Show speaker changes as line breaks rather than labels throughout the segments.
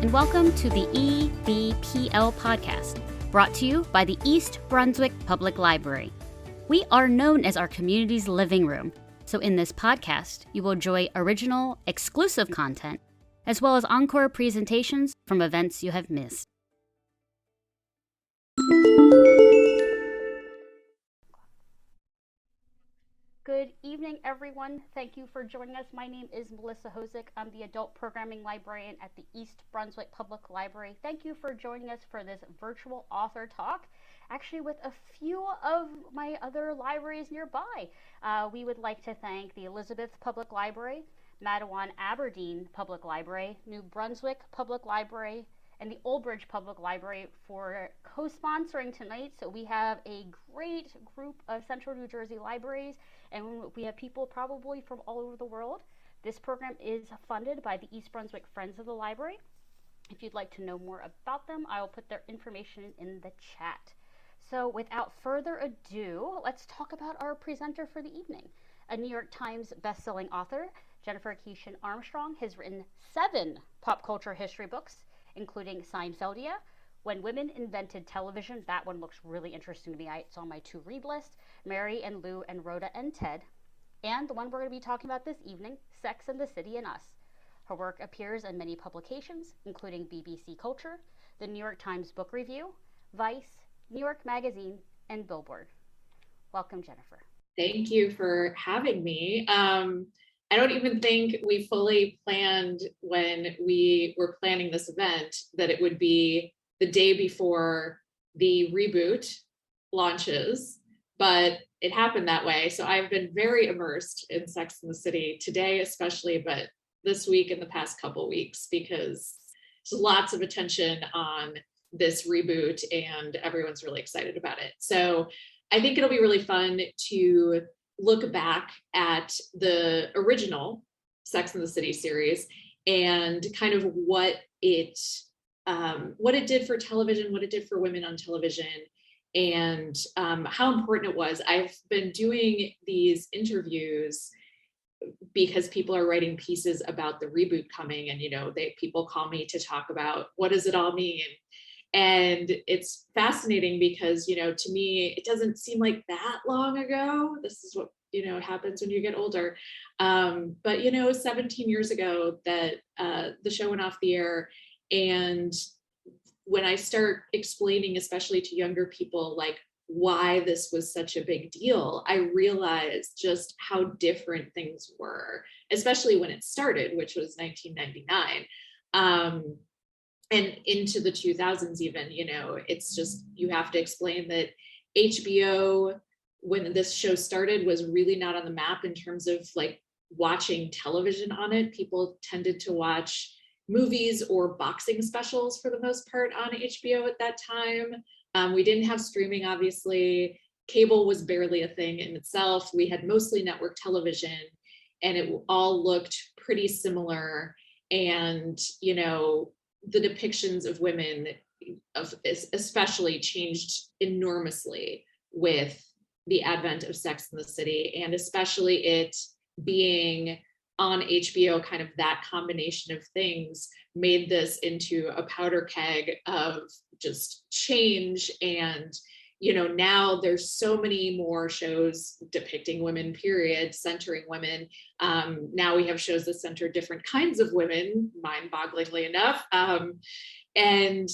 and welcome to the EBPL podcast, brought to you by the East Brunswick Public Library. We are known as our community's living room, so in this podcast, you will enjoy original, exclusive content, as well as encore presentations from events you have missed. Good evening, everyone. Thank you for joining us. My name is Melissa Hosick. I'm the Adult Programming Librarian at the East Brunswick Public Library. Thank you for joining us for this virtual author talk, actually with a few of my other libraries nearby. We would like to thank the Elizabeth Public Library, Matawan Aberdeen Public Library, New Brunswick Public Library, and the Old Bridge Public Library for co-sponsoring tonight. So we have a great group of Central New Jersey libraries, and we have people probably from all over the world. This program is funded by the East Brunswick Friends of the Library. If you'd like to know more about them, I will put their information in the chat. So without further ado, let's talk about our presenter for the evening. A New York Times bestselling author, Jennifer Keeshan Armstrong has written 7 pop culture history books, including Seinfeldia, When Women Invented Television. That one looks really interesting to me. It's on my to-read list. Mary and Lou and Rhoda and Ted. And the one we're going to be talking about this evening, Sex and the City and Us. Her work appears in many publications, including BBC Culture, the New York Times Book Review, Vice, New York Magazine, and Billboard. Welcome, Jennifer.
Thank you for having me. I don't even think we fully planned when we were planning this event that it would be the day before the reboot launches, but it happened that way. So I've been very immersed in Sex and the City today, especially, but this week and the past couple weeks, because there's lots of attention on this reboot and everyone's really excited about it. So I think it'll be really fun to look back at the original Sex and the City series and kind of what it did for television, what it did for women on television, and how important it was. I've been doing these interviews because people are writing pieces about the reboot coming, and people call me to talk about what does it all mean. And it's fascinating because, to me, it doesn't seem like that long ago. This is what, happens when you get older. But 17 years ago that the show went off the air. And when I start explaining, especially to younger people, like why this was such a big deal, I realized just how different things were, especially when it started, which was 1999. And into the 2000s even, it's just, you have to explain that HBO, when this show started, was really not on the map in terms of like watching television on it. People tended to watch movies or boxing specials for the most part on HBO at that time. We didn't have streaming, obviously. Cable was barely a thing in itself. We had mostly network television, and it all looked pretty similar. And, the depictions of women especially changed enormously with the advent of Sex and the City, and especially it being on HBO, kind of that combination of things made this into a powder keg of just change. And now there's so many more shows depicting women, period, centering women. Now we have shows that center different kinds of women, mind-bogglingly enough. And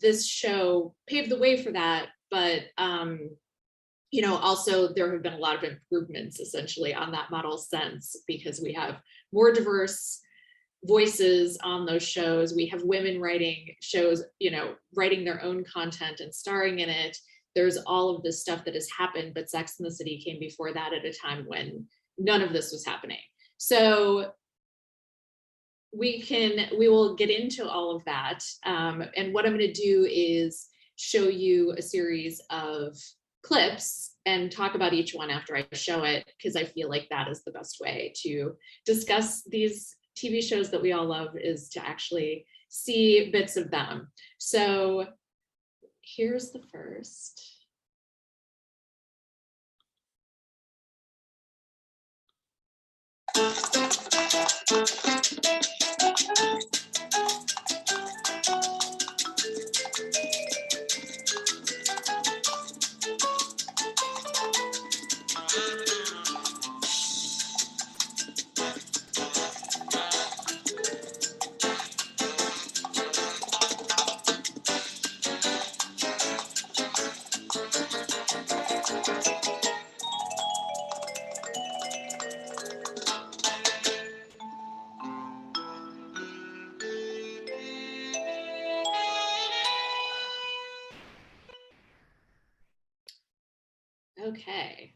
this show paved the way for that. But also there have been a lot of improvements essentially on that model since, because we have more diverse voices on those shows. We have women writing shows, writing their own content and starring in it. There's all of this stuff that has happened, but Sex and the City came before that at a time when none of this was happening. So we will get into all of that. And what I'm going to do is show you a series of clips and talk about each one after I show it, because I feel like that is the best way to discuss these TV shows that we all love, is to actually see bits of them. So here's the first. Okay.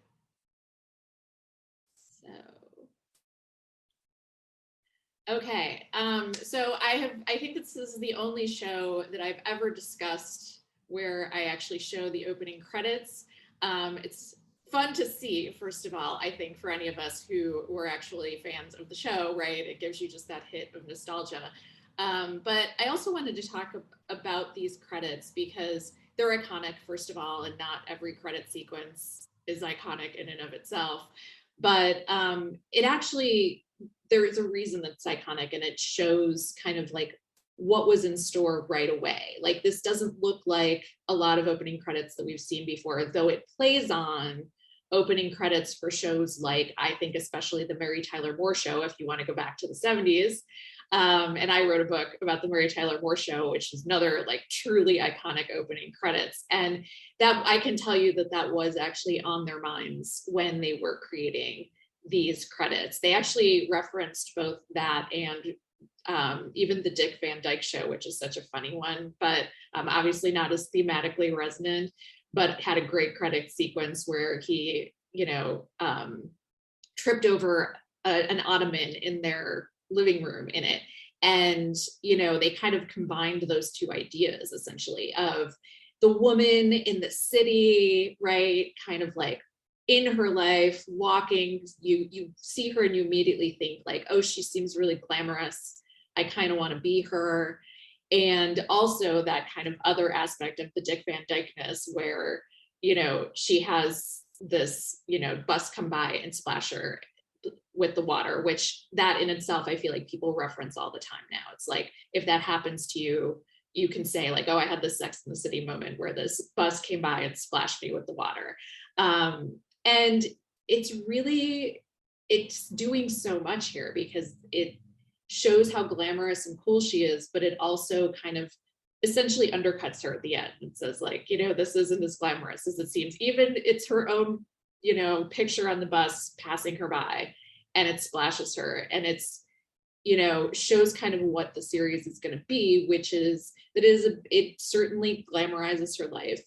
So I think this is the only show that I've ever discussed where I actually show the opening credits. It's fun to see, first of all, I think, for any of us who were actually fans of the show, right? It gives you just that hit of nostalgia. But I also wanted to talk about these credits because they're iconic, first of all, and not every credit sequence is iconic in and of itself. But it actually, there is a reason that's iconic, and it shows kind of like what was in store right away. Like, this doesn't look like a lot of opening credits that we've seen before, though it plays on opening credits for shows like, I think, especially the Mary Tyler Moore Show, if you want to go back to the 70s. And I wrote a book about the Mary Tyler Moore Show, which is another like truly iconic opening credits. And that, I can tell you that that was actually on their minds when they were creating these credits. They actually referenced both that and even the Dick Van Dyke Show, which is such a funny one, but obviously not as thematically resonant, but had a great credit sequence where he, tripped over an ottoman in their living room in it. And, they kind of combined those two ideas essentially of the woman in the city, right? Kind of like in her life, walking, you see her and you immediately think like, oh, she seems really glamorous. I kind of want to be her. And also that kind of other aspect of the Dick Van Dykeness where, she has this, bus come by and splash her with the water, which that in itself, I feel like people reference all the time now. It's like, if that happens to you, you can say like, oh, I had this Sex in the City moment where this bus came by and splashed me with the water. And it's doing so much here because it shows how glamorous and cool she is, but it also kind of essentially undercuts her at the end and says like, this isn't as glamorous as it seems. Even it's her own, picture on the bus passing her by and it splashes her. And it's, shows kind of what the series is going to be, which is it certainly glamorizes her life.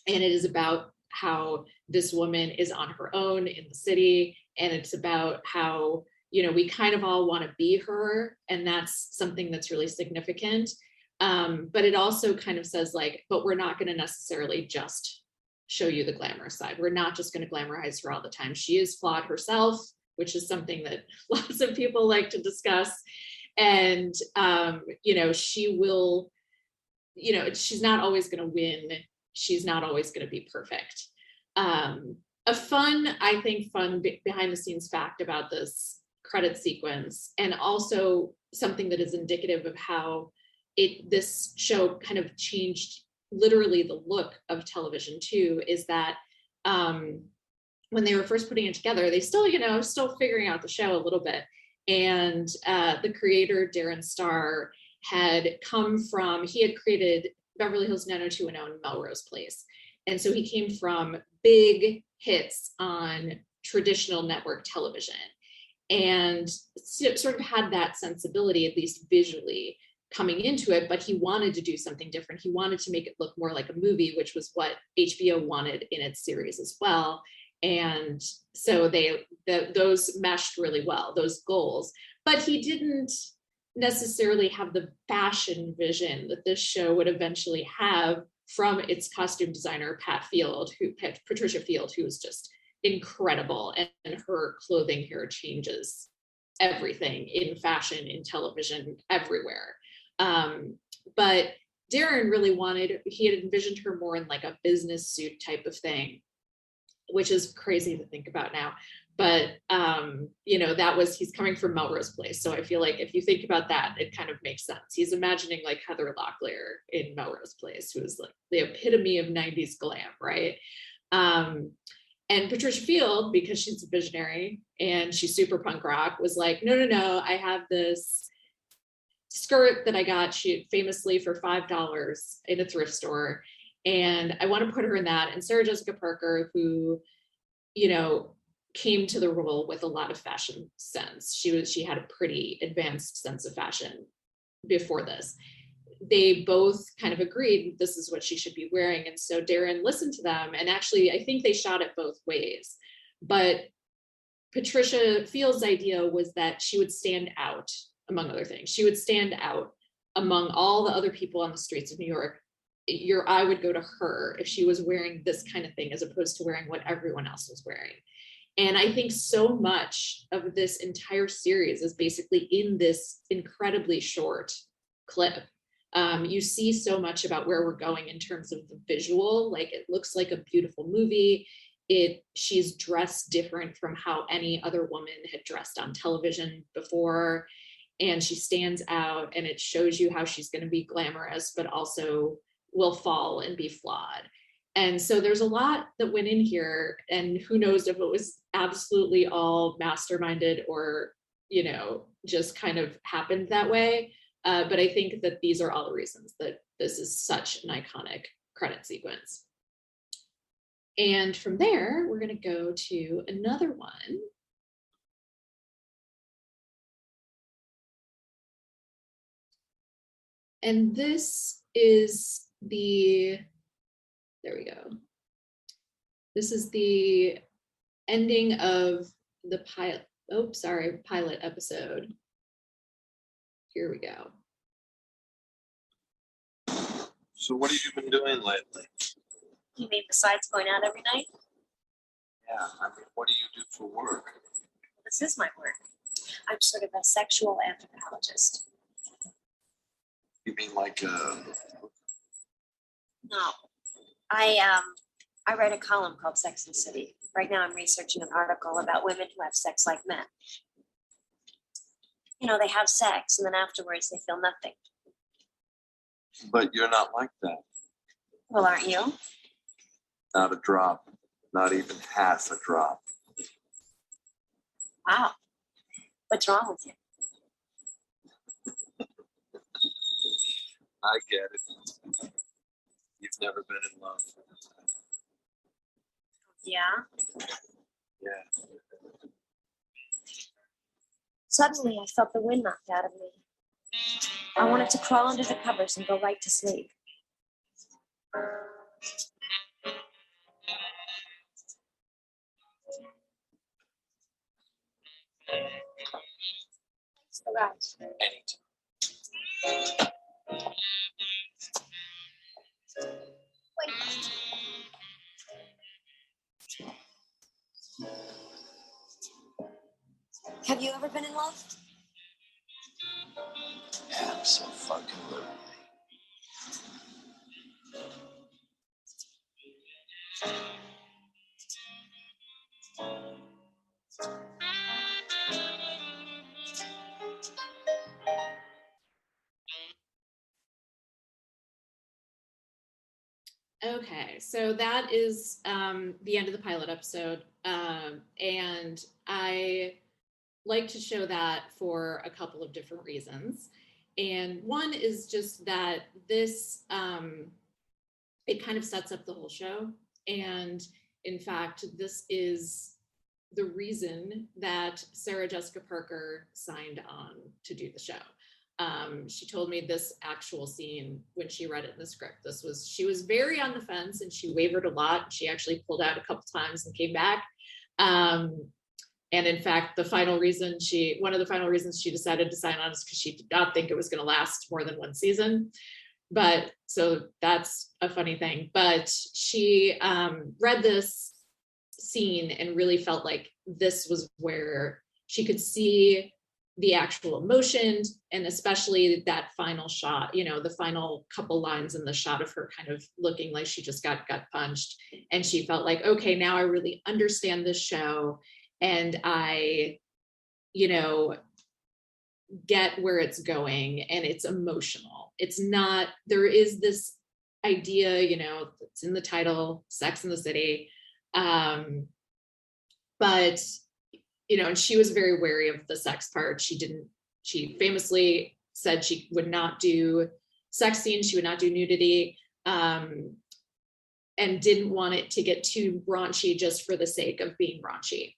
And it is about how this woman is on her own in the city. And it's about how, we kind of all want to be her. And that's something that's really significant. But it also kind of says like, but we're not going to necessarily just show you the glamorous side. We're not just going to glamorize her all the time. She is flawed herself, which is something that lots of people like to discuss. And, she will, she's not always going to win. She's not always going to be perfect. A fun behind the scenes fact about this credit sequence, and also something that is indicative of how this show kind of changed literally the look of television too, is that when they were first putting it together, they still, still figuring out the show a little bit. And the creator, Darren Star, he had created Beverly Hills 90210 and Melrose Place. And so he came from big hits on traditional network television and sort of had that sensibility, at least visually, coming into it, but he wanted to do something different. He wanted to make it look more like a movie, which was what HBO wanted in its series as well. And so those meshed really well, those goals. But he didn't necessarily have the fashion vision that this show would eventually have from its costume designer, Patricia Field, who was just incredible. And her clothing here changes everything in fashion, in television, everywhere. But Darren really he had envisioned her more in like a business suit type of thing, which is crazy to think about now. But, he's coming from Melrose Place. So I feel like if you think about that, it kind of makes sense. He's imagining like Heather Locklear in Melrose Place, who is like the epitome of 90s glam, right? And Patricia Field, because she's a visionary and she's super punk rock, was like, no, I have this skirt that I got famously for $5 in a thrift store. And I want to put her in that. And Sarah Jessica Parker, who, came to the role with a lot of fashion sense. She had a pretty advanced sense of fashion before this. they both kind of agreed this is what she should be wearing. And so Darren listened to them, and actually I think they shot it both ways. But Patricia Field's idea was that she would stand out, among other things. She would stand out among all the other people on the streets of New York. Your eye would go to her if she was wearing this kind of thing, as opposed to wearing what everyone else was wearing. And I think so much of this entire series is basically in this incredibly short clip. You see so much about where we're going in terms of the visual. Like, it looks like a beautiful movie. She's dressed different from how any other woman had dressed on television before. And she stands out, and it shows you how she's going to be glamorous, but also will fall and be flawed. And so there's a lot that went in here, and who knows if it was absolutely all masterminded or, you know, just kind of happened that way. But I think that these are all the reasons that this is such an iconic credit sequence. And from there, we're going to go to another one. And this is there we go. This is the ending of the pilot episode. Here we go.
So what have you been doing lately?
You mean besides going out every night?
Yeah, I mean, what do you do for work?
This is my work. I'm sort of a sexual anthropologist.
You mean like
No. I write a column called Sex and the City. Right now I'm researching an article about women who have sex like men. You know, they have sex and then afterwards they feel nothing.
But you're not like that.
Well, aren't you?
Not a drop. Not even half a drop.
Wow. What's wrong with you?
I get it. You've never been in love.
Yeah.
Yeah.
Suddenly I felt the wind knocked out of me. I wanted to crawl under the covers and go right to sleep. Thanks for that.
Anytime.
Wait. Have you ever been in love?
Absolutely.
Okay, so that is the end of the pilot episode. And I like to show that for a couple of different reasons. And one is just that this, it kind of sets up the whole show. And in fact, this is the reason that Sarah Jessica Parker signed on to do the show. She told me this actual scene when she read it in the script. She was very on the fence and she wavered a lot. She actually pulled out a couple times and came back. And in fact, one of the final reasons she decided to sign on is because she did not think it was going to last more than one season. But so that's a funny thing. But she read this scene and really felt like this was where she could see the actual emotion, and especially that final shot, you know, the final couple lines in the shot of her kind of looking like she just got gut punched. And she felt like, okay, now I really understand this show and I, you know, get where it's going, and it's emotional. It's not, there is this idea, you know, it's in the title, Sex and the City. But you know, and she was very wary of the sex part. She famously said she would not do sex scenes, she would not do nudity, and didn't want it to get too raunchy just for the sake of being raunchy.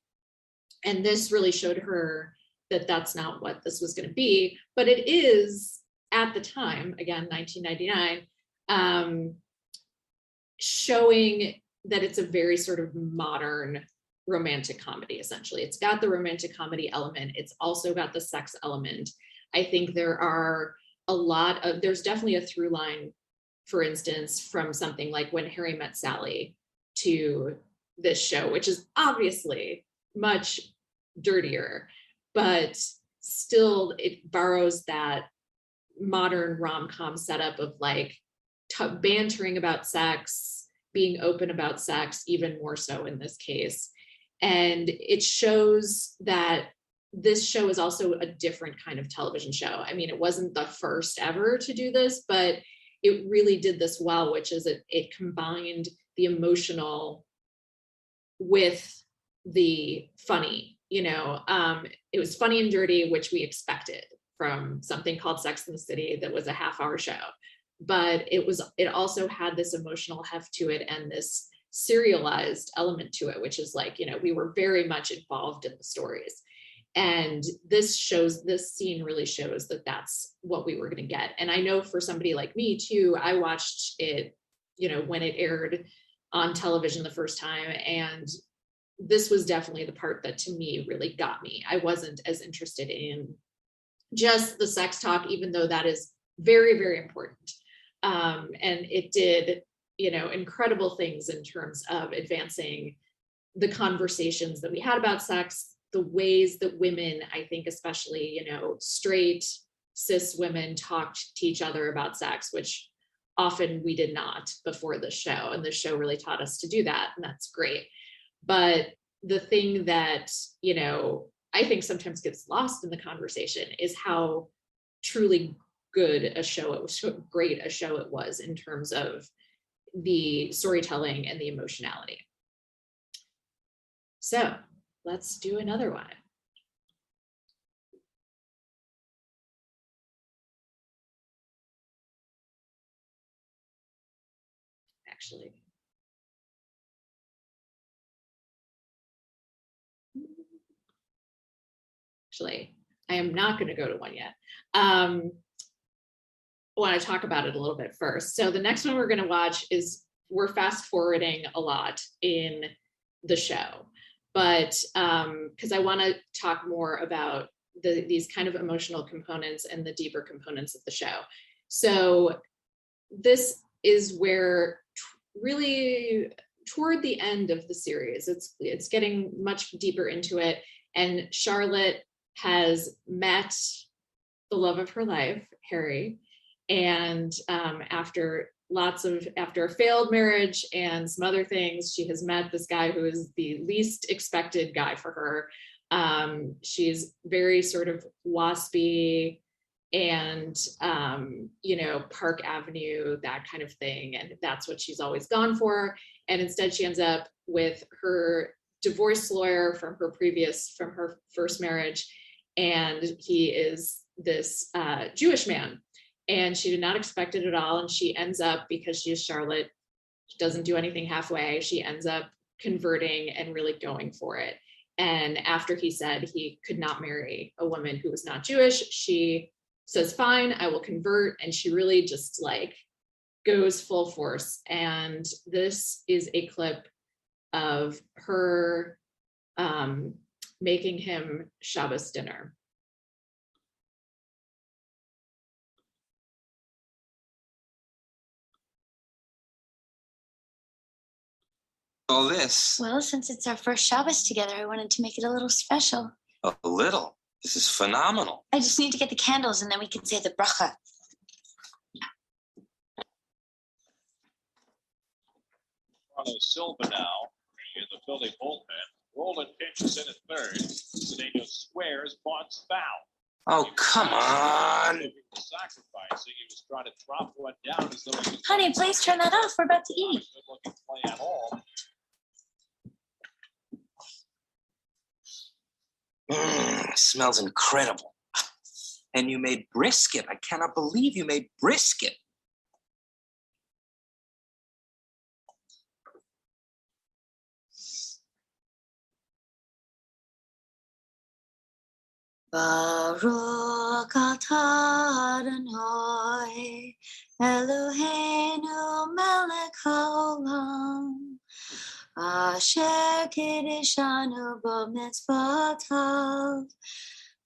And this really showed her that that's not what this was going to be, but it is at the time, again, 1999, showing that it's a very sort of modern romantic comedy, essentially. It's got the romantic comedy element. It's also got the sex element. I think there are there's definitely a through line, for instance, from something like When Harry Met Sally to this show, which is obviously much dirtier, but still it borrows that modern rom-com setup of like bantering about sex, being open about sex, even more so in this case. And it shows that this show is also a different kind of television show. I mean, it wasn't the first ever to do this, but it really did this well, which is it combined the emotional with the funny, it was funny and dirty, which we expected from something called Sex and the City that was a half-hour show. But it also had this emotional heft to it and this serialized element to it, which is like, we were very much involved in the stories. And this scene really shows that that's what we were going to get. And I know for somebody like me too, I watched it, when it aired on television the first time. And this was definitely the part that to me really got me. I wasn't as interested in just the sex talk, even though that is very, very important. And it did, incredible things in terms of advancing the conversations that we had about sex, the ways that women, I think especially, straight cis women talked to each other about sex, which often we did not before the show. And the show really taught us to do that. And that's great. But the thing that, I think sometimes gets lost in the conversation is how truly good a show it was, so great a show it was in terms of the storytelling and the emotionality. So let's do another one. Actually, I am not going to go to one yet. I want to talk about it a little bit first. So the next one we're going to watch is, we're fast forwarding a lot in the show, but because I want to talk more about these kind of emotional components and the deeper components of the show. So this is where really toward the end of the series, it's getting much deeper into it, and Charlotte has met the love of her life, Harry, and after a failed marriage and some other things, she has met this guy who is the least expected guy for her. She's very sort of waspy and Park Avenue, that kind of thing, and that's what she's always gone for. And instead she ends up with her divorce lawyer from her first marriage, and he is this Jewish man, and she did not expect it at all. And she ends up, because she is Charlotte, she doesn't do anything halfway, she ends up converting and really going for it. And after he said he could not marry a woman who was not Jewish, she says, fine, I will convert. And she really just like goes full force. And this is a clip of her making him Shabbos dinner.
All this?
Well, since it's our first Shabbos together, I wanted to make it a little special.
A little? This is phenomenal.
I just need to get the candles and then we can say the bracha.
Silva now in the Philly bullpen. Roland pitches in at third. Cedeno squares, Bonds foul.
Oh, come on.
Sacrificing, he was trying to drop one down as though he was.
Honey, please turn that off. We're about to eat.
Good-looking play at all.
Smells incredible. And you made brisket. I cannot believe you made brisket.
Baruch Bakata Adonai, Eloheinu melech haolam, Asher kiddushanu b'mitzvotav,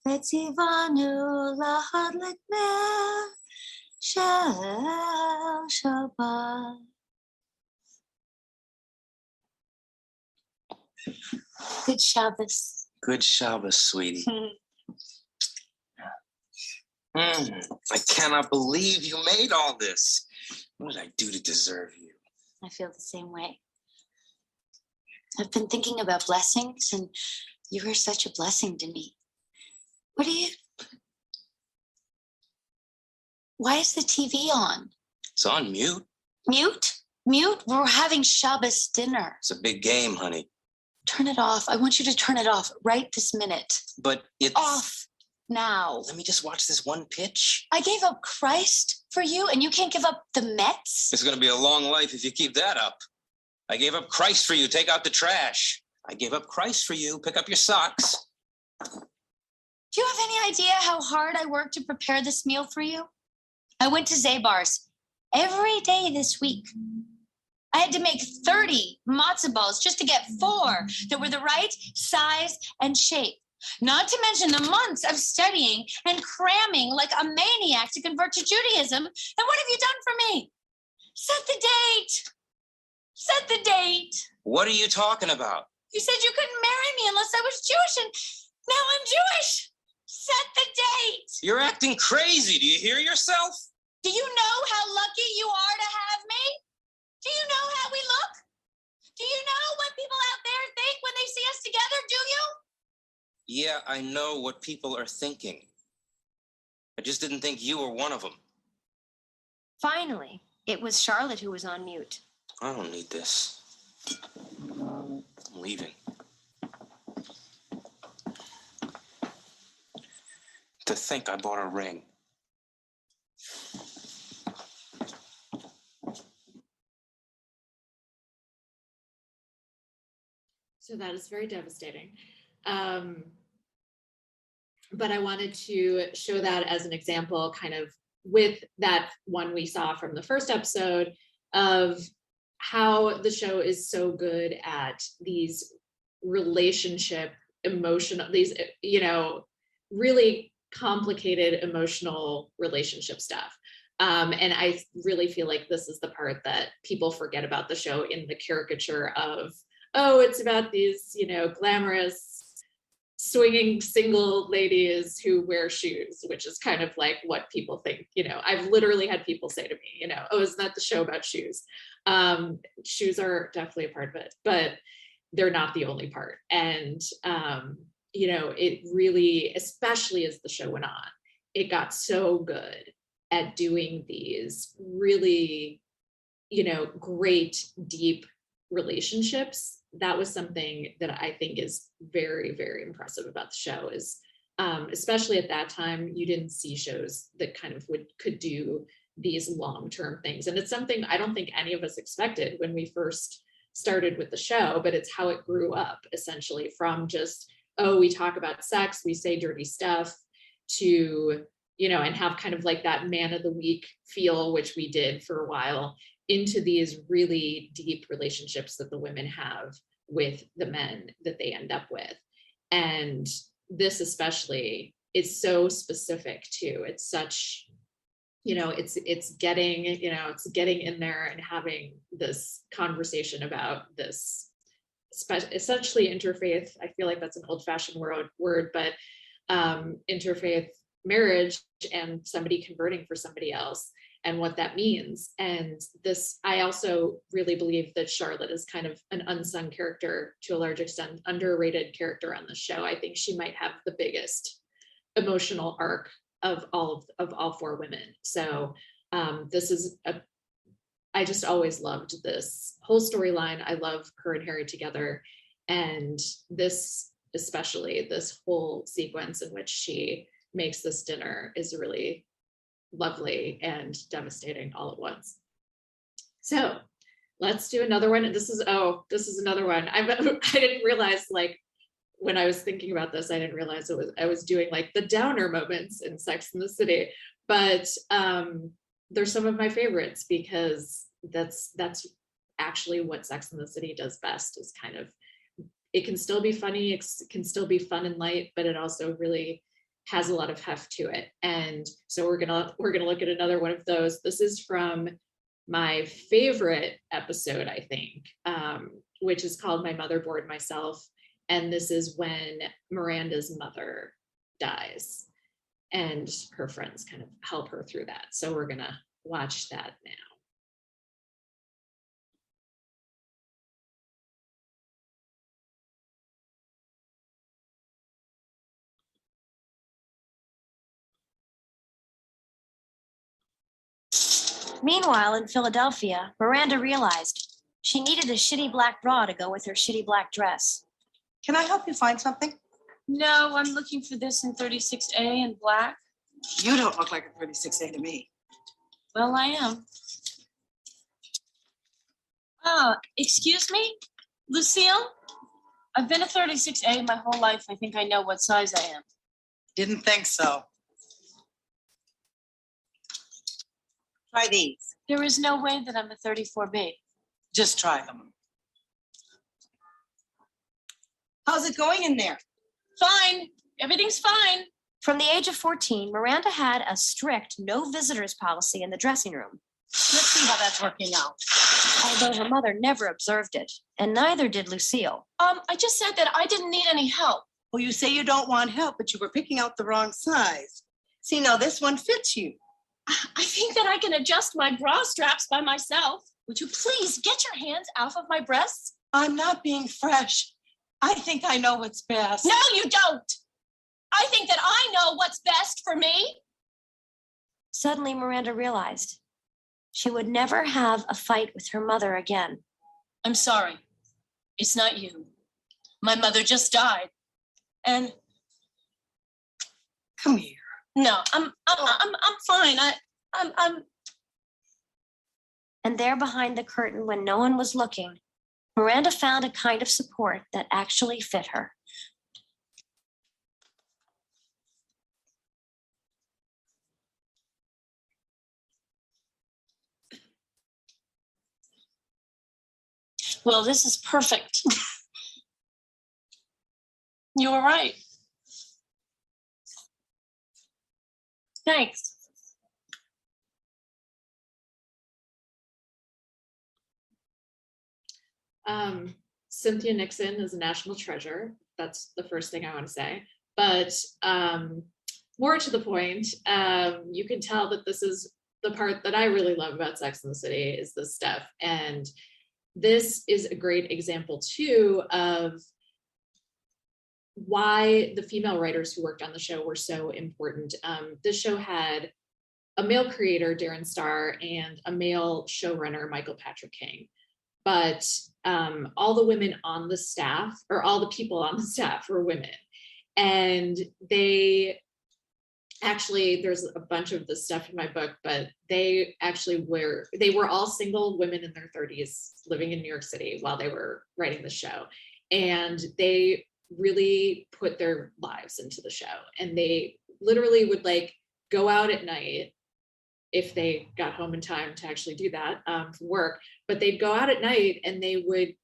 Vetzivanu lahadlik ner shel Shabbat. Good Shabbos.
Good Shabbos, sweetie. I cannot believe you made all this. What did I do to deserve you?
I feel the same way. I've been thinking about blessings, and you were such a blessing to me. Why is the TV on?
It's on mute.
Mute? Mute? We're having Shabbos dinner.
It's a big game, honey.
Turn it off. I want you to turn it off right this minute.
But it's...
Off now.
Let me just watch this one pitch.
I gave up Christ for you, and you can't give up the Mets?
It's going to be a long life if you keep that up. I gave up Christ for you. Take out the trash. I gave up Christ for you. Pick up your socks.
Do you have any idea how hard I worked to prepare this meal for you? I went to Zabar's every day this week. I had to make 30 matzo balls just to get 4 that were the right size and shape. Not to mention the months of studying and cramming like a maniac to convert to Judaism. And what have you done for me? Set the date. Set the date.
What are you talking about?
You said you couldn't marry me unless I was Jewish, and now I'm Jewish. Set the date.
You're acting crazy. Do you hear yourself?
Do you know how lucky you are to have me? Do you know how we look? Do you know what people out there think when they see us together? Do you?
Yeah, I know what people are thinking. I just didn't think you were one of them.
Finally, it was Charlotte who was on mute.
I don't need this. I'm leaving. To think I bought a ring.
So that is very devastating. But I wanted to show that as an example, kind of with that one we saw from the first episode of how the show is so good at these relationship, emotional, these, really complicated emotional relationship stuff. And I really feel like this is the part that people forget about the show in the caricature of, oh, it's about these, glamorous swinging single ladies who wear shoes, which is kind of like what people think, I've literally had people say to me, oh, isn't that the show about shoes? Shoes are definitely a part of it, but they're not the only part. And, it really, especially as the show went on, it got so good at doing these really, great, deep relationships. That was something that I think is very, very impressive about the show is, especially at that time, you didn't see shows that kind of could do these long-term things. And it's something I don't think any of us expected when we first started with the show, but it's how it grew up essentially from just, oh, we talk about sex, we say dirty stuff, to, and have kind of like that man of the week feel, which we did for a while, into these really deep relationships that the women have with the men that they end up with. And this especially is so specific too. It's such, it's getting in there and having this conversation about this, essentially interfaith. I feel like that's an old-fashioned word, but interfaith marriage and somebody converting for somebody else and what that means. And this, I also really believe that Charlotte is kind of an unsung character, to a large extent, underrated character on the show. I think she might have the biggest emotional arc of all 4 women. So this is I just always loved this whole storyline. I love her and Harry together. And this, especially this whole sequence in which she makes this dinner, is really lovely and devastating all at once. So let's do another one. This is another one. I didn't realize, like, when I was thinking about this, I didn't realize I was doing like the downer moments in Sex and the City, but they're some of my favorites because that's actually what Sex and the City does best, is kind of, it can still be funny, it can still be fun and light, but it also really has a lot of heft to it. And so we're gonna look at another one of those. This is from my favorite episode, I think, which is called My Mother Bored Myself. And this is when Miranda's mother dies and her friends kind of help her through that. So we're gonna watch that now.
Meanwhile, in Philadelphia, Miranda realized she needed a shitty black bra to go with her shitty black dress.
Can I help you find something?
No, I'm looking for this in 36A in black.
You don't look like a 36A to me.
Well, I am. Excuse me, Lucille? I've been a 36A my whole life. I think I know what size I am.
Didn't think so. Try these.
There is no way that I'm a 34B.
Just try them. How's it going in there?
Fine. Everything's fine.
From the age of 14, Miranda had a strict no visitors policy in the dressing room.
Let's see how that's working out.
Although her mother never observed it, and neither did Lucille.
I just said that I didn't need any help.
Well, you say you don't want help, but you were picking out the wrong size. See, now this one fits you.
I think that I can adjust my bra straps by myself. Would you please get your hands off of my breasts?
I'm not being fresh. I think I know what's best.
No, you don't. I think that I know what's best for me.
Suddenly, Miranda realized she would never have a fight with her mother again.
I'm sorry. It's not you. My mother just died. And
come here.
No, I'm fine. I'm.
And there behind the curtain, when no one was looking, Miranda found a kind of support that actually fit her.
Well, this is perfect. You were right. Thanks.
Cynthia Nixon is a national treasure. That's the first thing I want to say. But more to the point, you can tell that this is the part that I really love about Sex and the City, is this stuff. And this is a great example too of why the female writers who worked on the show were so important. This show had a male creator, Darren Star, and a male showrunner, Michael Patrick King. But all the women on the staff, or all the people on the staff, were women. And they actually, there's a bunch of this stuff in my book, but they were all single women in their 30s living in New York City while they were writing the show. And they really put their lives into the show. And they literally would like go out at night if they got home in time to actually do that from work, but they'd go out at night and they would,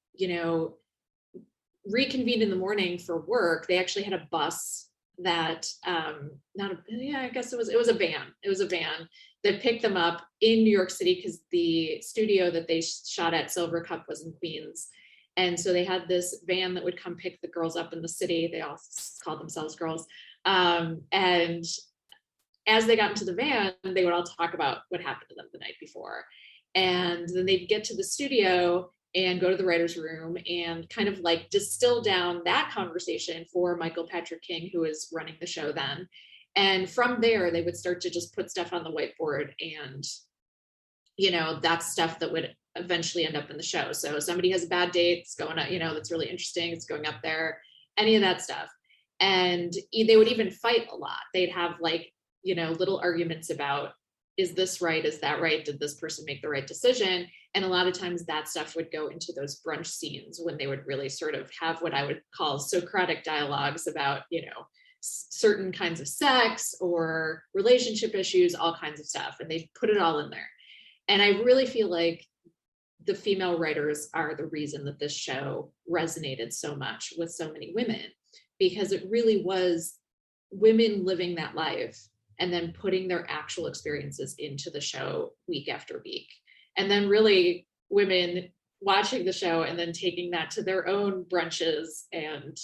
reconvene in the morning for work. They actually had a bus that, I guess it was a van. It was a van that picked them up in New York City because the studio that they shot at, Silver Cup, was in Queens. And so they had this van that would come pick the girls up in the city. They all called themselves girls. And as they got into the van, they would all talk about what happened to them the night before. And then they'd get to the studio and go to the writer's room and kind of like distill down that conversation for Michael Patrick King, who was running the show then. And from there, they would start to just put stuff on the whiteboard, and, that's stuff that would eventually end up in the show. So somebody has a bad date, it's going up, that's really interesting, it's going up there, any of that stuff. And they would even fight a lot. They'd have like, little arguments about is this right? Is that right? Did this person make the right decision? And a lot of times that stuff would go into those brunch scenes when they would really sort of have what I would call Socratic dialogues about, certain kinds of sex or relationship issues, all kinds of stuff. And they put it all in there. And I really feel like the female writers are the reason that this show resonated so much with so many women, because it really was women living that life and then putting their actual experiences into the show week after week. And then really women watching the show and then taking that to their own brunches and,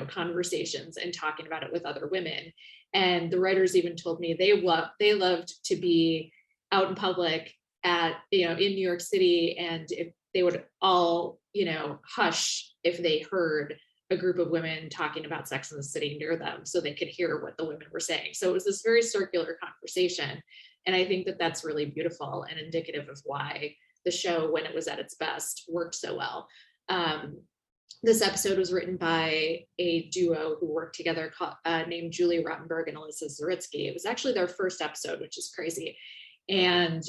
conversations and talking about it with other women. And the writers even told me they loved to be out in public in New York City. And if they would all, hush if they heard a group of women talking about Sex in the City near them, so they could hear what the women were saying. So it was this very circular conversation. And I think that that's really beautiful and indicative of why the show, when it was at its best, worked so well. This episode was written by a duo who worked together named Julie Rottenberg and Alyssa Zaritsky. It was actually their first episode, which is crazy. And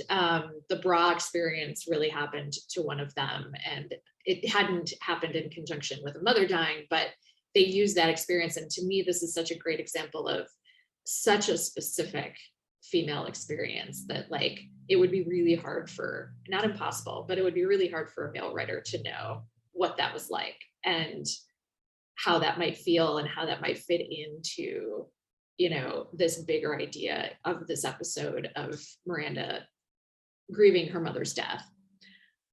the bra experience really happened to one of them. And it hadn't happened in conjunction with a mother dying, but they used that experience. And to me, this is such a great example of such a specific female experience that it would be really hard for, not impossible, but it would be really hard for a male writer to know what that was like and how that might feel and how that might fit into, this bigger idea of this episode of Miranda grieving her mother's death.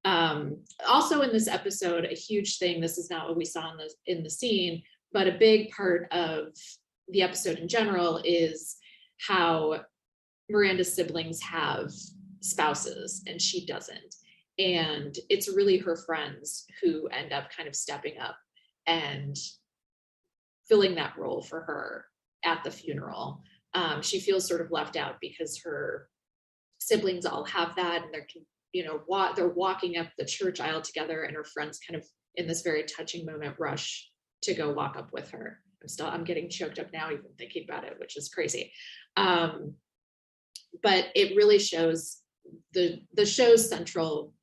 Also in this episode, a huge thing, this is not what we saw in the scene, but a big part of the episode in general is how Miranda's siblings have spouses and she doesn't. And it's really her friends who end up kind of stepping up and filling that role for her at the funeral. She feels sort of left out because her siblings all have that, and they're walking up the church aisle together, and her friends kind of in this very touching moment rush to go walk up with her. I'm getting choked up now even thinking about it, which is crazy. But it really shows the show's central,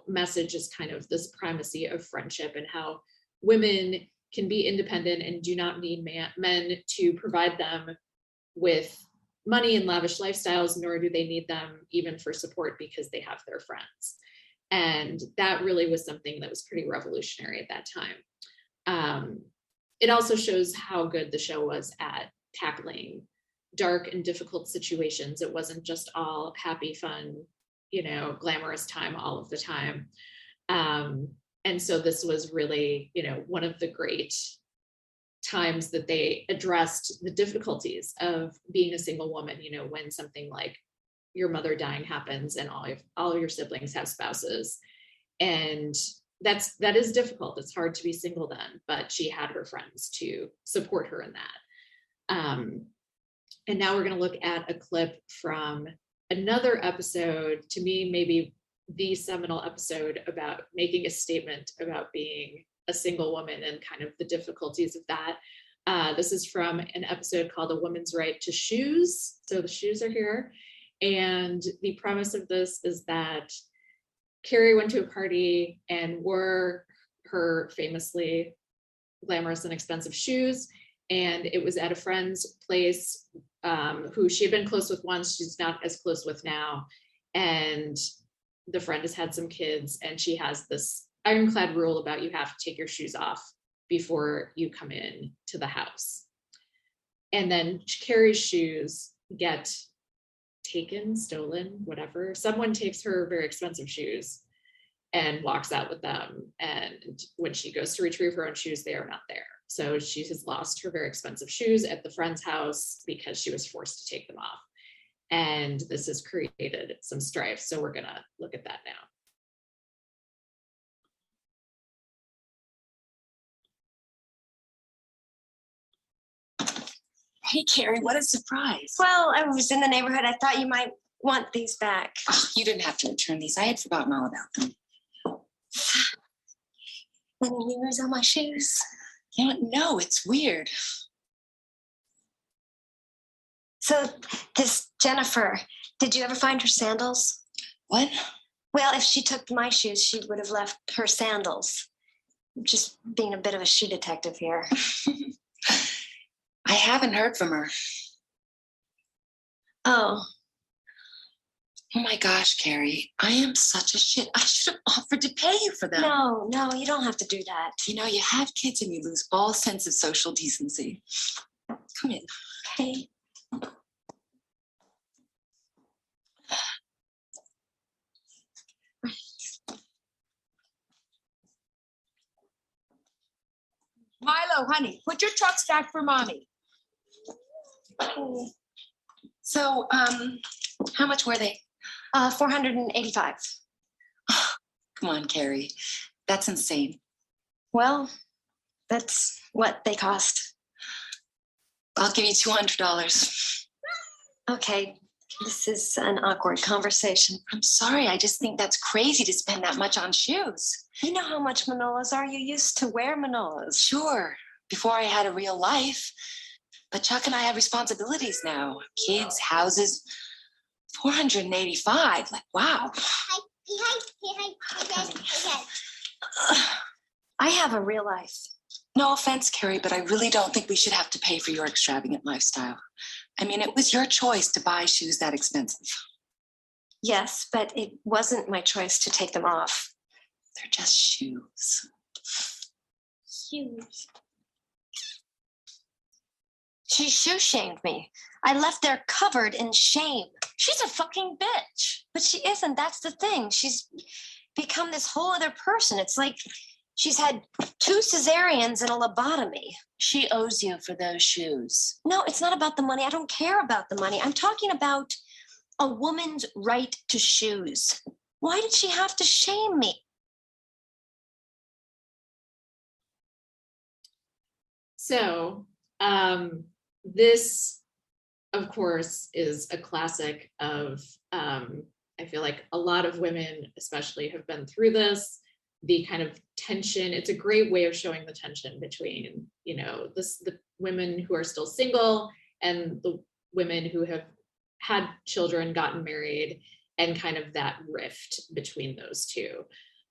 message is kind of this primacy of friendship and how women can be independent and do not need men to provide them with money and lavish lifestyles, nor do they need them even for support because they have their friends. And that really was something that was pretty revolutionary at that time. It also shows how good the show was at tackling dark and difficult situations. It wasn't just all happy, fun, glamorous time all of the time. And so this was really, one of the great times that they addressed the difficulties of being a single woman, when something like your mother dying happens and all of your siblings have spouses. And that is difficult. It's hard to be single then, but she had her friends to support her in that. And now we're going to look at a clip from another episode, to me, maybe the seminal episode about making a statement about being a single woman and kind of the difficulties of that. This is from an episode called A Woman's Right to Shoes. So the shoes are here. And the premise of this is that Carrie went to a party and wore her famously glamorous and expensive shoes. And it was at a friend's place who she had been close with once, she's not as close with now. And the friend has had some kids, and she has this ironclad rule about you have to take your shoes off before you come in to the house. And then Carrie's shoes get taken, stolen, whatever. Someone takes her very expensive shoes and walks out with them. And when she goes to retrieve her own shoes, they are not there. So she has lost her very expensive shoes at the friend's house because she was forced to take them off. And this has created some strife. So we're going to look at that now.
Hey, Carrie, what a surprise.
Well, I was in the neighborhood. I thought you might want these back.
Oh, you didn't have to return these. I had forgotten all about them.
Any news on my shoes?
No, it's weird.
So this Jennifer, Did you ever find her sandals?
What?
Well, if she took my shoes, she would have left her sandals. Just being a bit of a shoe detective here.
I haven't heard from her.
Oh,
Oh my gosh, Carrie, I am such a shit. I should have offered to pay you for them.
no, you don't have to do that.
You know, you have kids and you lose all sense of social decency. Come in.
Okay.
Milo, honey, put your trucks back for mommy.
So, how much were they?
485.
Come on, Carrie. That's insane.
Well, that's what they cost.
I'll give you $200.
Okay, this is an awkward conversation.
I'm sorry. I just think that's crazy to spend that much on shoes.
You know how much manolas are? You used to wear manolas.
Sure, before I had a real life. But Chuck and I have responsibilities now. Kids, houses. 485. Like, wow.
I have a real life.
No offense, Carrie, but I really don't think we should have to pay for your extravagant lifestyle. I mean, it was your choice to buy shoes that expensive.
Yes, but it wasn't my choice to take them off.
They're just shoes.
Shoes. She shoe shamed me. I left there covered in shame.
She's a fucking bitch.
But she isn't. That's the thing. She's become this whole other person. It's like she's had 2 cesareans and a lobotomy.
She owes you for those shoes.
No, it's not about the money. I don't care about the money. I'm talking about a woman's right to shoes. Why did she have to shame me?
So, this, of course, is a classic of, I feel like a lot of women especially have been through this, the kind of tension. It's a great way of showing the tension between, you know, the women who are still single and the women who have had children, gotten married, and kind of that rift between those two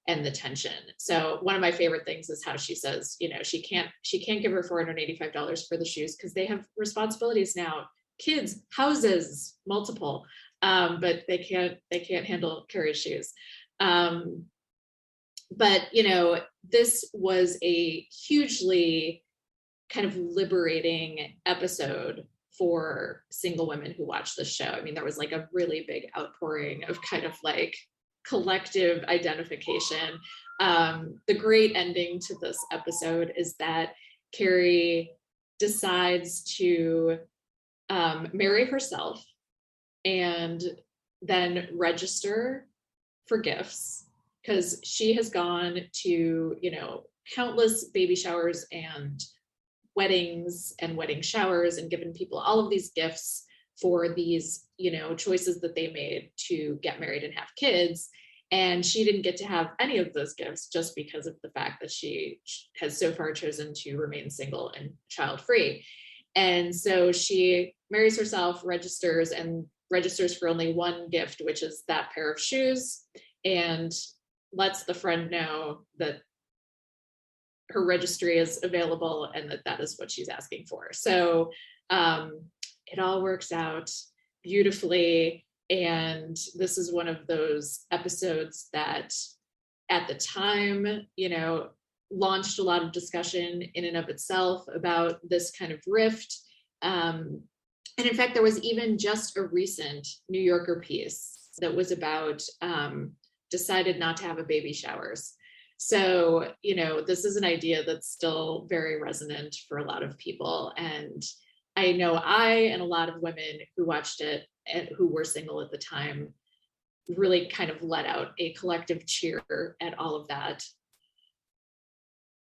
and the tension. So one of my favorite things is how she says, you know, she can't give her $485 for the shoes because they have responsibilities now, kids, houses, multiple, but they can't handle Carrie's shoes. But, you know, this was a hugely kind of liberating episode for single women who watched this show. I mean, there was like a really big outpouring of kind of like collective identification. The great ending to this episode is that Carrie decides to marry herself and then register for gifts, because she has gone to, you know, countless baby showers and weddings and wedding showers and given people all of these gifts for these, you know, choices that they made to get married and have kids. And she didn't get to have any of those gifts just because of the fact that she has so far chosen to remain single and child-free. And so she marries herself, registers for only one gift, which is that pair of shoes, and lets the friend know that her registry is available and that is what she's asking for. So it all works out beautifully. And this is one of those episodes that at the time, you know, launched a lot of discussion in and of itself about this kind of rift. And in fact, there was even just a recent New Yorker piece that was about decided not to have a baby showers. So, you know, this is an idea that's still very resonant for a lot of people. And I know I and a lot of women who watched it and who were single at the time really kind of let out a collective cheer at all of that.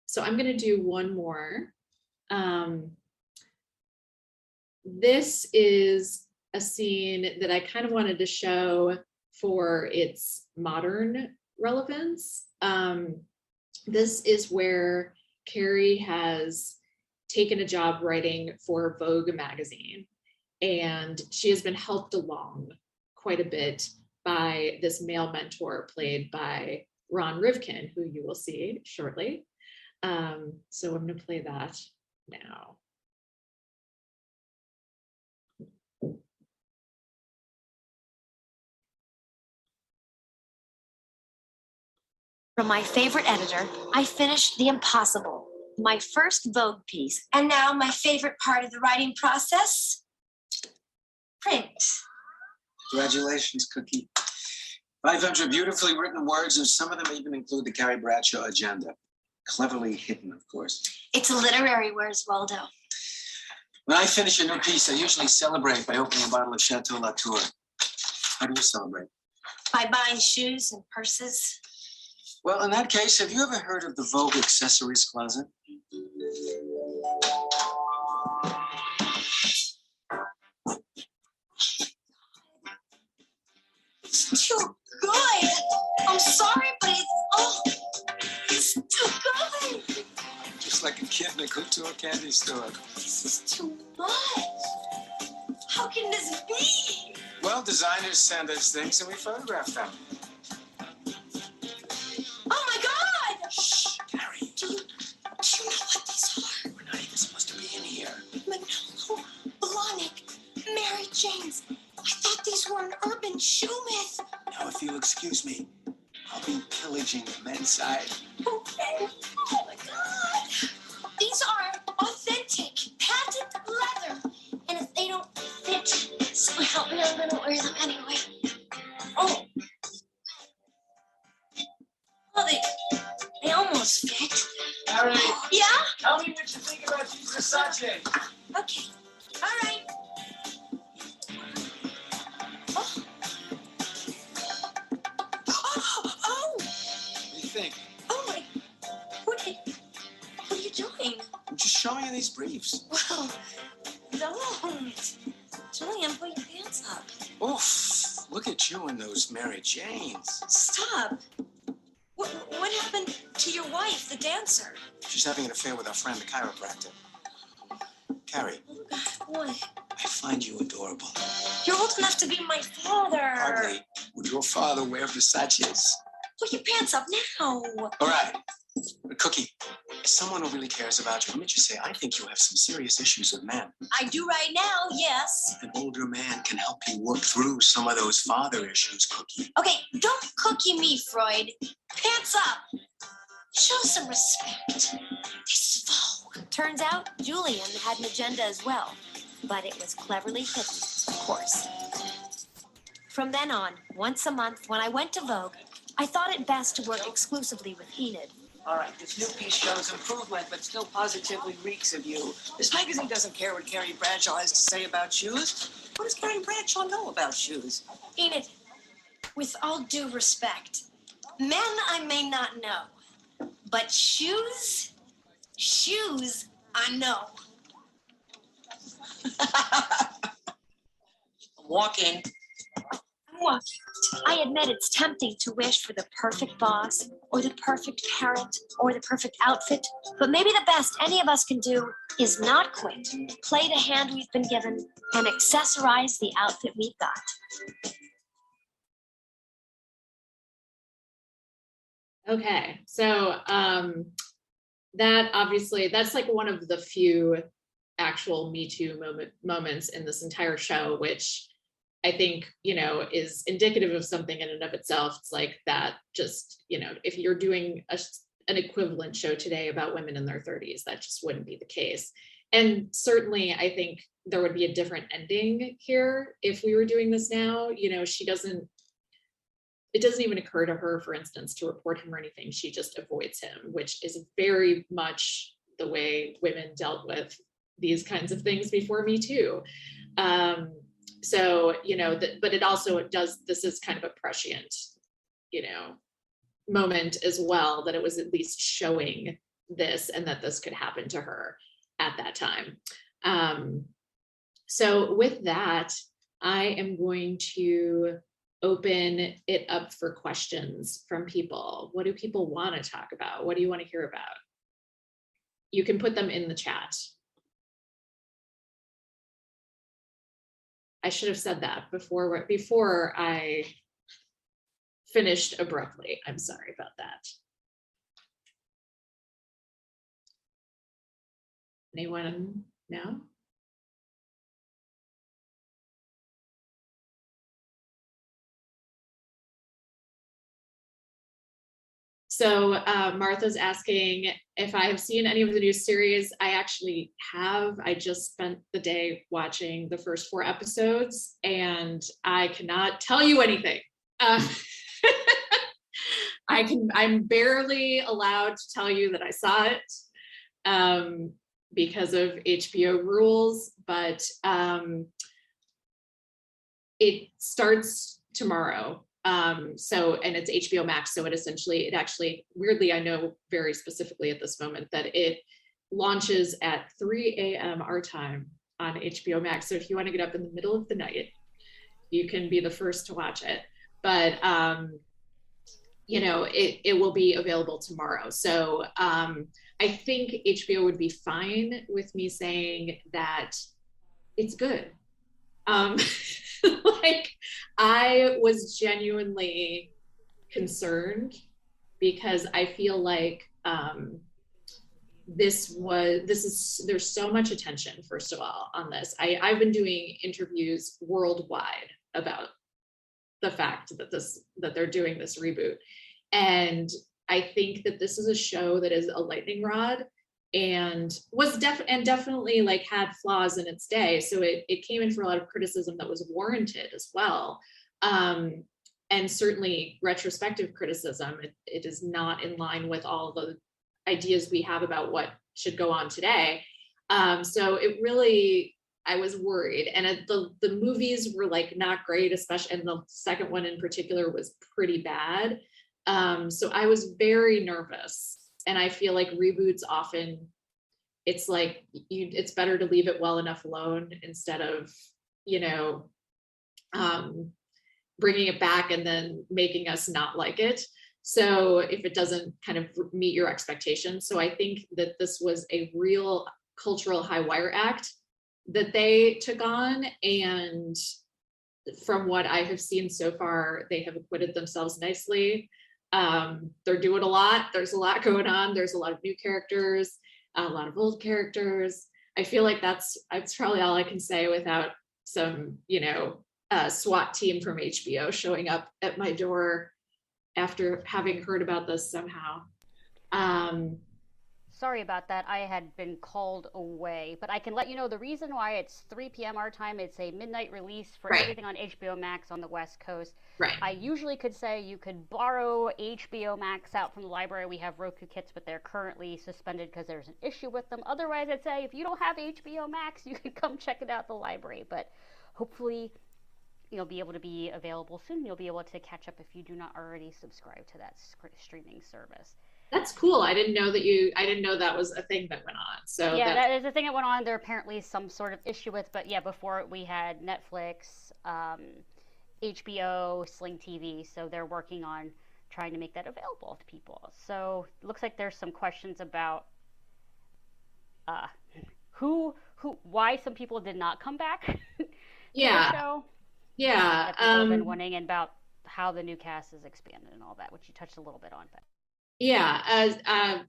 So I'm going to do one more. This is a scene that I kind of wanted to show for its modern relevance. This is where Carrie has taken a job writing for Vogue magazine, and she has been helped along quite a bit by this male mentor played by Ron Rivkin, who you will see shortly. So I'm going to play that now.
From my favorite editor, I finished The Impossible, my first Vogue piece. And now my favorite part of the writing process, print.
Congratulations, Cookie. 500 beautifully written words, and some of them even include the Carrie Bradshaw agenda. Cleverly hidden, of course.
It's a literary Where's Waldo.
When I finish a new piece, I usually celebrate by opening a bottle of Chateau Latour. How do you celebrate?
By buying shoes and purses.
Well, in that case, have you ever heard of the Vogue accessories closet?
It's too good. I'm sorry, but it's too good.
Just like a kid in a couture candy store.
This is too much. How can this be?
Well, designers send us things and we photograph them.
Oh my God!
Shh, Carrie.
Do you know what these are?
We're not even supposed to be in here.
Manolo Blahnik, Mary Jane's. I thought these were an urban shoe myth.
Now, if you'll excuse me, I'll be pillaging the men's side.
Okay. Oh my God. These are authentic, patent leather. And if they don't fit, so help me, I'm gonna wear them anyway. Oh. Oh, they almost fit.
Carrie,
Yeah?
tell me what you think about these Versace.
Okay. All right. Oh. Oh.
What do you think?
Oh my. What are you doing?
I'm just showing you these briefs.
Well, don't. Julian, put your pants up.
Oof, look at you in those Mary Janes.
Stop. What happened to your wife, the dancer?
She's having an affair with our friend, the chiropractor. Carrie,
What?
I find you adorable.
You're old enough to be my father.
Hardly would your father wear Versace's.
Put your pants up now.
All right. But Cookie, as someone who really cares about you, let me just say, I think you have some serious issues with men.
I do right now, yes.
An older man can help you work through some of those father issues, Cookie.
Okay, don't cookie me, Freud. Pants up. Show some respect. This is Vogue. Turns out Julian had an agenda as well, but it was cleverly hidden, of course. From then on, once a month, when I went to Vogue, I thought it best to work exclusively with Enid.
All right, this new piece shows improvement, but still positively reeks of you. This magazine doesn't care what Carrie Bradshaw has to say about shoes. What does Carrie Bradshaw know about shoes?
Enid, with all due respect, men I may not know, but shoes I know.
I'm walking.
I admit it's tempting to wish for the perfect boss, or the perfect parent, or the perfect outfit, but maybe the best any of us can do is not quit, play the hand we've been given, and accessorize the outfit we've got.
Okay, so that obviously, that's like one of the few actual Me Too moments in this entire show, which I think, you know, is indicative of something in and of itself. It's like that just, you know, if you're doing an equivalent show today about women in their 30s, that just wouldn't be the case. And certainly I think there would be a different ending here if we were doing this now. You know, it doesn't even occur to her, for instance, to report him or anything. She just avoids him, which is very much the way women dealt with these kinds of things before Me Too. So, you know, but it also does, this is kind of a prescient, you know, moment as well, that it was at least showing this and that this could happen to her at that time. So with that, I am going to open it up for questions from people. What do people want to talk about? What do you want to hear about? You can put them in the chat. I should have said that before I finished abruptly. I'm sorry about that. Anyone know? So Martha's asking if I have seen any of the new series. I actually have. I just spent the day watching the first 4 episodes, and I cannot tell you anything. I'm barely allowed to tell you that I saw it because of HBO rules, but it starts tomorrow. And it's HBO Max. So it actually, weirdly, I know very specifically at this moment that it launches at 3 a.m. our time on HBO Max. So if you want to get up in the middle of the night, you can be the first to watch it. But, it will be available tomorrow. So I think HBO would be fine with me saying that it's good. Like, I was genuinely concerned because I feel like there's so much attention, first of all, on this. I've been doing interviews worldwide about the fact that they're doing this reboot. And I think that this is a show that is a lightning rod and was definitely like had flaws in its day. So it came in for a lot of criticism that was warranted as well. And certainly retrospective criticism, it is not in line with all the ideas we have about what should go on today. So it really, I was worried. And the movies were like not great, especially, and the second one in particular was pretty bad. So I was very nervous. And I feel like reboots often, it's like, it's better to leave it well enough alone instead of, bringing it back and then making us not like it. So if it doesn't kind of meet your expectations. So I think that this was a real cultural high wire act that they took on. And from what I have seen so far, they have acquitted themselves nicely. They're doing a lot. There's a lot going on. There's a lot of new characters, a lot of old characters. I feel like that's probably all I can say without some, SWAT team from HBO showing up at my door after having heard about this somehow.
Sorry about that. I had been called away, but I can let you know the reason why it's 3 p.m. our time. It's a midnight release for everything on HBO Max on the West Coast.
Right.
I usually could say you could borrow HBO Max out from the library. We have Roku kits, but they're currently suspended because there's an issue with them. Otherwise, I'd say if you don't have HBO Max, you can come check it out at the library. But hopefully, you'll be able to be available soon. You'll be able to catch up if you do not already subscribe to that streaming service.
That's cool. I didn't know that was a thing that went on. So
yeah, that is a thing that went on. There apparently some sort of issue with, but yeah, before we had Netflix, HBO, Sling TV, so they're working on trying to make that available to people. So it looks like there's some questions about why some people did not come back.
Yeah.
To the show.
Yeah.
That people have been wanting, and about how the new cast is expanded and all that, which you touched a little bit on. But
yeah,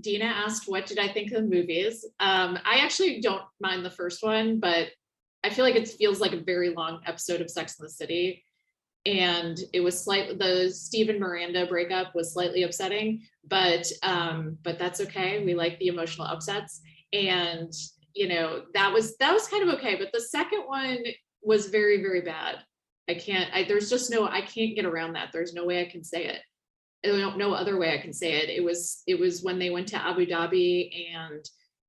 Dina asked, what did I think of the movies? I actually don't mind the first one, but I feel like it feels like a very long episode of Sex and the City. And it was the Steve and Miranda breakup was slightly upsetting, but that's okay. We like the emotional upsets. And, that was kind of okay. But the second one was very, very bad. I can't get around that. There's no way I can say it. No other way I can say it. It was when they went to Abu Dhabi, and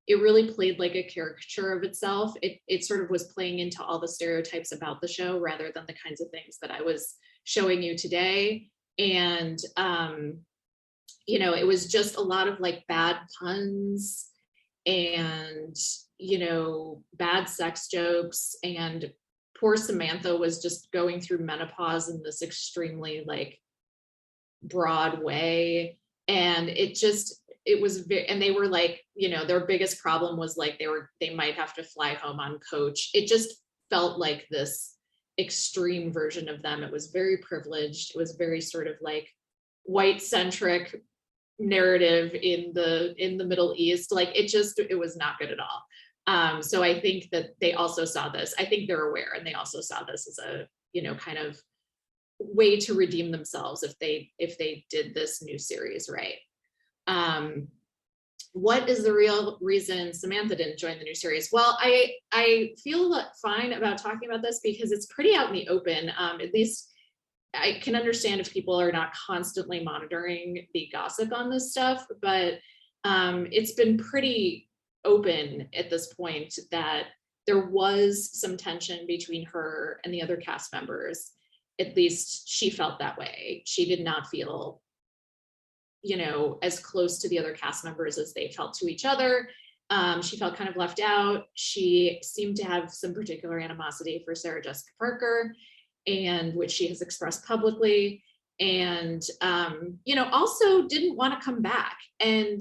it really played like a caricature of itself. It sort of was playing into all the stereotypes about the show rather than the kinds of things that I was showing you today. And, it was just a lot of like bad puns and, bad sex jokes, and poor Samantha was just going through menopause in this extremely like broad way. And and they were like, their biggest problem was like they might have to fly home on coach. It just felt like this extreme version of them. It was very privileged. It was very sort of like white centric narrative in the Middle East. Like it was not good at all. So I think that they also saw this. I think they're aware, and they also saw this as a, you know, kind of way to redeem themselves if they did this new series right. What is the real reason Samantha didn't join the new series? Well, I feel fine about talking about this because it's pretty out in the open. At least I can understand if people are not constantly monitoring the gossip on this stuff, but it's been pretty open at this point that there was some tension between her and the other cast members. At least she felt that way. She did not feel, you know, as close to the other cast members as they felt to each other. She felt kind of left out. She seemed to have some particular animosity for Sarah Jessica Parker, and which she has expressed publicly, and you know, also didn't want to come back. And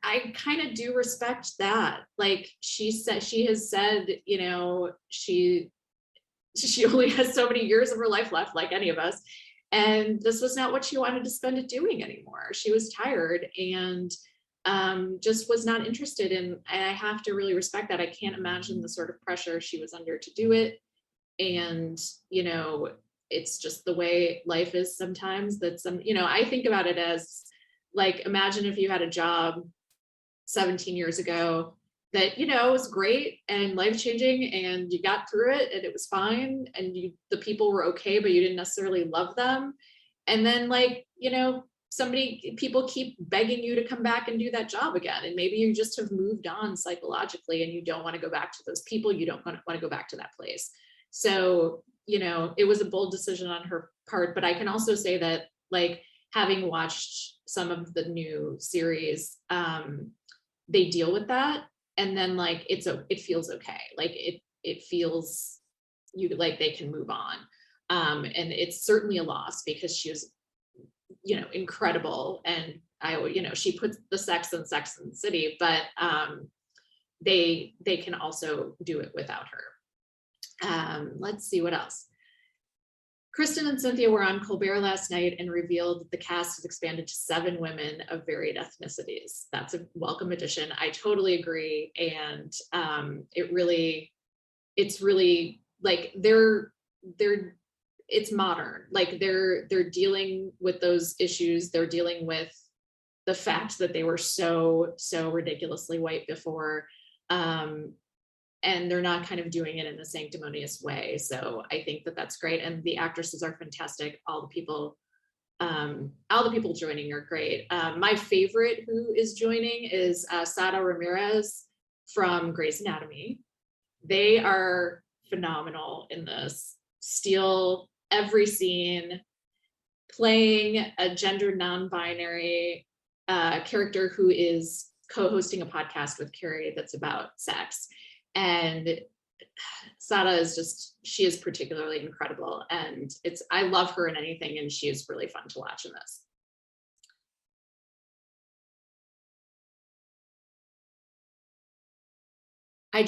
I kind of do respect that. Like she has said, you know, she only has so many years of her life left, like any of us. And this was not what she wanted to spend it doing anymore. She was tired and just was not interested in, and I have to really respect that. I can't imagine the sort of pressure she was under to do it. And, you know, it's just the way life is sometimes. That some, you know, I think about it as like, imagine if you had a job 17 years ago that, you know, was great and life-changing, and you got through it and it was fine, and the people were okay, but you didn't necessarily love them. And then, like, you know, people keep begging you to come back and do that job again. And maybe you just have moved on psychologically and you don't want to go back to those people. You don't want to go back to that place. So, you know, it was a bold decision on her part, but I can also say that, like, having watched some of the new series, they deal with that. And then, like, it feels okay. Like it feels like they can move on. And it's certainly a loss because she was, you know, incredible. And you know, she puts the sex in Sex and the City, but they can also do it without her. Let's see what else. Kristen and Cynthia were on Colbert last night and revealed that the cast has expanded to 7 women of varied ethnicities. That's a welcome addition. I totally agree. And it's really like it's modern. Like they're dealing with those issues. They're dealing with the fact that they were so ridiculously white before. And they're not kind of doing it in a sanctimonious way. So I think that that's great. And the actresses are fantastic. All the people joining are great. My favorite who is joining is Sada Ramirez from Grey's Anatomy. They are phenomenal in this. Steal every scene, playing a gender non-binary character who is co-hosting a podcast with Carrie that's about sex. And Sada is she is particularly incredible, and I love her in anything, and she is really fun to watch in this. I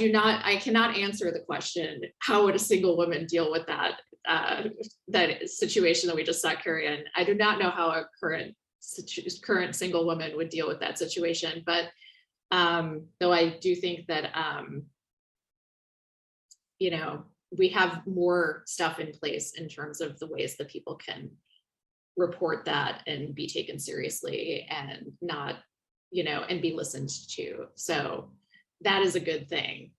cannot answer the question, how would a single woman deal with that situation that we just saw Carrie in? I do not know how a current single woman would deal with that situation, but though I do think that you know, we have more stuff in place in terms of the ways that people can report that and be taken seriously and not, you know, and be listened to. So that is a good thing.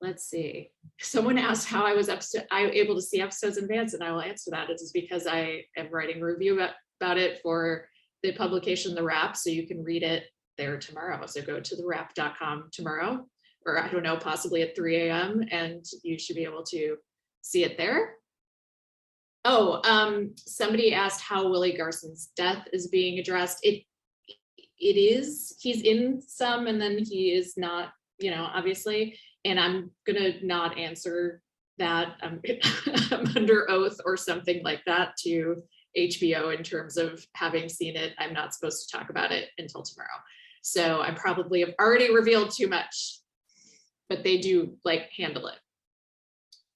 Let's see. Someone asked how I was able to see episodes in advance, and I will answer that. It is because I am writing a review about it for the publication, The Wrap, so you can read it there tomorrow. So go to thewrap.com tomorrow, or I don't know, possibly at 3 a.m. and you should be able to see it there. Oh, somebody asked how Willie Garson's death is being addressed. It is, he's in some and then he is not, you know, obviously, and I'm gonna not answer that. I'm under oath or something like that to HBO in terms of having seen it. I'm not supposed to talk about it until tomorrow. So I probably have already revealed too much but they do like handle it.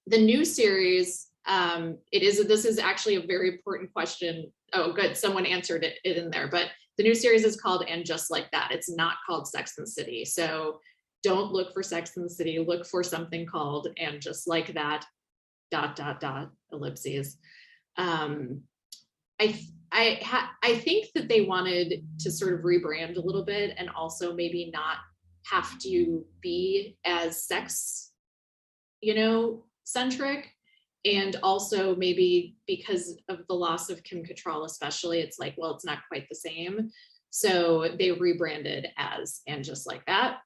The new series, this is actually a very important question. Oh, good, someone answered it in there, but the new series is called And Just Like That. It's not called Sex and the City. So don't look for Sex and the City, look for something called And Just Like That, ... ellipses. I think that they wanted to sort of rebrand a little bit and also maybe not have to be as sex, centric. And also maybe because of the loss of Kim Cattrall especially, it's like, well, it's not quite the same. So they rebranded as And Just Like That.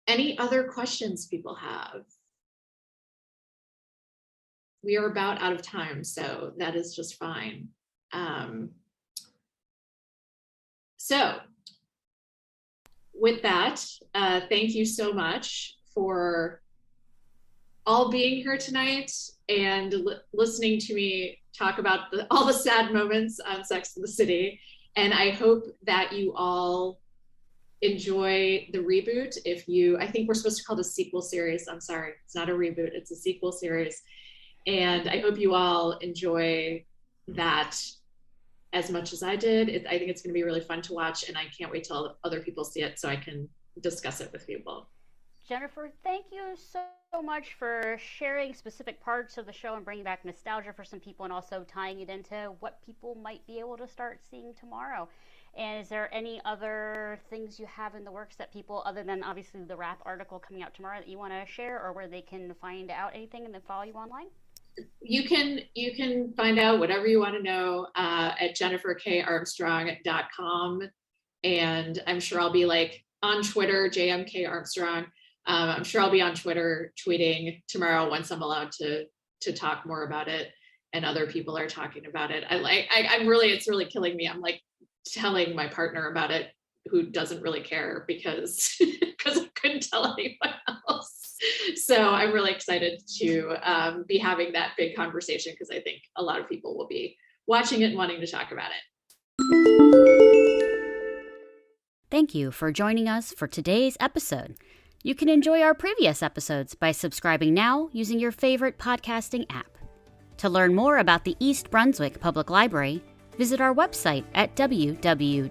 Any other questions people have? We are about out of time, so that is just fine. So with that, thank you so much for all being here tonight and listening to me talk about all the sad moments on Sex and the City. And I hope that you all enjoy the reboot. I think we're supposed to call it a sequel series. I'm sorry, it's not a reboot, it's a sequel series. And I hope you all enjoy that as much as I did. I think it's going to be really fun to watch, and I can't wait till other people see it so I can discuss it with people.
Jennifer, thank you so much for sharing specific parts of the show and bringing back nostalgia for some people and also tying it into what people might be able to start seeing tomorrow. And is there any other things you have in the works that people, other than obviously the wrap article coming out tomorrow, that you want to share, or where they can find out anything and then follow you online?
You can find out whatever you want to know at jenniferkarmstrong.com. And I'm sure I'll be like on Twitter, JMK Armstrong. I'm sure I'll be on Twitter tweeting tomorrow once I'm allowed to talk more about it and other people are talking about it. It's really killing me. I'm like telling my partner about it, who doesn't really care because I couldn't tell anyone else. So I'm really excited to be having that big conversation because I think a lot of people will be watching it and wanting to talk about it.
Thank you for joining us for today's episode. You can enjoy our previous episodes by subscribing now using your favorite podcasting app. To learn more about the East Brunswick Public Library, visit our website at www.ebpl.org.